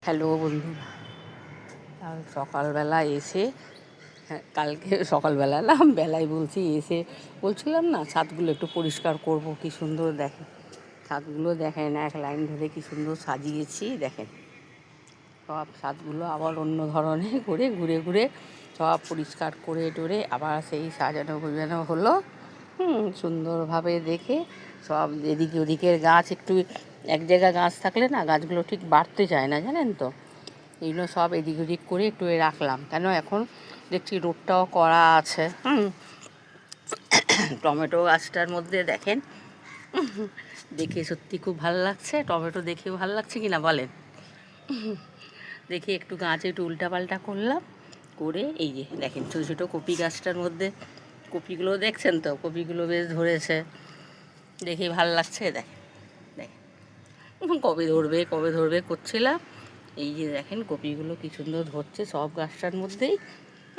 Hello বন্ধুরা, কাল সকালবেলা এসে কালকে সকালবেলা না বেলায় বলছি এসে বলছিলাম না ছাদগুলো একটু পরিষ্কার করব, কি সুন্দর দেখেন ছাদগুলো, দেখেন এক লাইন ধরে কি সুন্দর সাজিয়েছি। দেখেন সব ছাদগুলো আবার অন্য ধরনের করে ঘুরে ঘুরে সব পরিষ্কার করে টোরে আবার সেই সাজানো গোজানো হলো। সুন্দরভাবে দেখে সব এদিকে ওদিকের গাছ একটু এক জায়গায় গাছ থাকলে না গাছগুলো ঠিক বাড়তে চায় না, জানেন তো। এইগুলো সব এদিক ওদিক করে একটু রাখলাম, কেন এখন দেখছি রোদটাও করা আছে। টমেটো গাছটার মধ্যে দেখেন, দেখে সত্যি খুব ভালো লাগছে। টমেটো দেখেও ভালো লাগছে কিনা বলেন। দেখে একটু গাছে একটু উল্টাপাল্টা করলাম, করে এই যে দেখেন ছোটো ছোটো কপি গাছটার মধ্যে কপিগুলো দেখছেন তো, কপিগুলো বেশ ধরেছে, দেখে ভালো লাগছে। দেখেন দেখেন কবে ধরবে করছিলাম, এই যে দেখেন কপিগুলো কি সুন্দর ধরছে সব গাছটার মধ্যেই।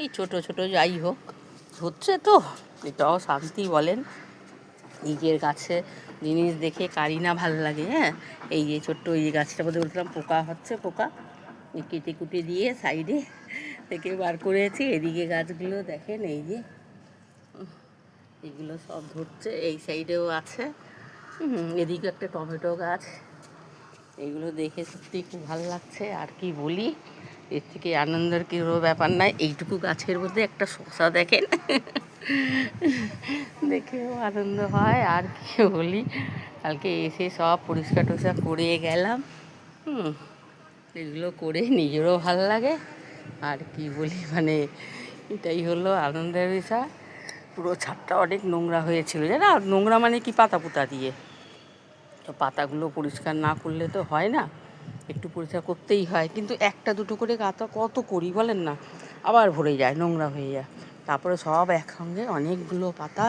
এই ছোট ছোট যাই হোক ধরছে, তো এটাও শান্তি বলেন। নিজের গাছে জিনিস দেখে কারি না ভাল লাগে। হ্যাঁ, এই যে ছোট্ট এই যে গাছটার মধ্যে বলছিলাম পোকা হচ্ছে, পোকা কেটে কুটে দিয়ে সাইডে থেকে বার করেছি। এদিকে গাছগুলো দেখেন, এই যে এগুলো সব ধরছে, এই সাইডেও আছে। এদিকে একটা টমেটো গাছ, এইগুলো দেখে সত্যি খুব ভালো লাগছে। আর কি বলি, এর থেকে আনন্দের কোনো ব্যাপার নাই। এইটুকু গাছের মধ্যে একটা শসা দেখেন, দেখেও আনন্দ হয়। আর কি বলি, কালকে এসে সব পরিষ্কার টরিষ্কার করে গেলাম। এগুলো করে নিজেরও ভালো লাগে। আর কি বলি, মানে এটাই হলো আনন্দের বিষয়। পুরো ছাদটা অনেক নোংরা হয়েছিল, জানো। নোংরা মানে কি, পাতা পুতা দিয়ে। তো পাতাগুলো পরিষ্কার না করলে তো হয় না, একটু পরিষ্কার করতেই হয়। কিন্তু একটা দুটো করে গাঁথা কত করি বলেন না, আবার ভরে যায়, নোংরা হয়ে যায়। তারপরে সব একসঙ্গে অনেকগুলো পাতা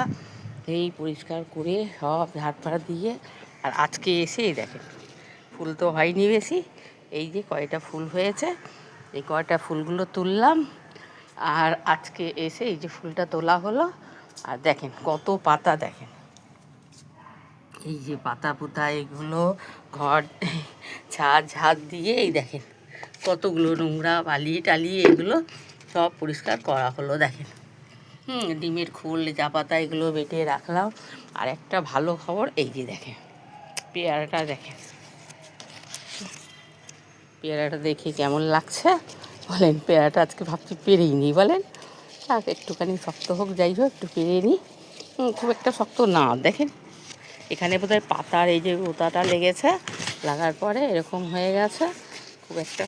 এই পরিষ্কার করে সব ঝাড় দিয়ে, আর আজকে এসে দেখেন ফুল তো হয়নি বেশি, এই যে কয়টা ফুল হয়েছে, এই কয়টা ফুলগুলো তুললাম। আর আজকে এসে এই যে ফুলটা তোলা হলো, আর দেখেন কত পাতা, দেখেন এই যে পাতা পুতা, এগুলো ঘর ঝাড় দিয়ে এই দেখেন কতগুলো নোংরা বালি টালি এগুলো সব পরিষ্কার করা হলো। দেখেন ডিমের খোল চা পাতা এগুলো বেটে রাখলাম। আর একটা ভালো খবর, এই যে দেখেন পেয়ারাটা, দেখেন পেয়ারাটা দেখে কেমন লাগছে বলেন। পেয়ারাটা আজকে ভাবছি পেরেই নিই বলেন, থাক একটুখানি শক্ত হোক যাই হোক, একটু পেরে নিই। খুব একটা শক্ত না, দেখেন এখানে বোধহয় পাতার এই যে ওতাটা লেগেছে, লাগার পরে এরকম হয়ে গেছে, খুব একটা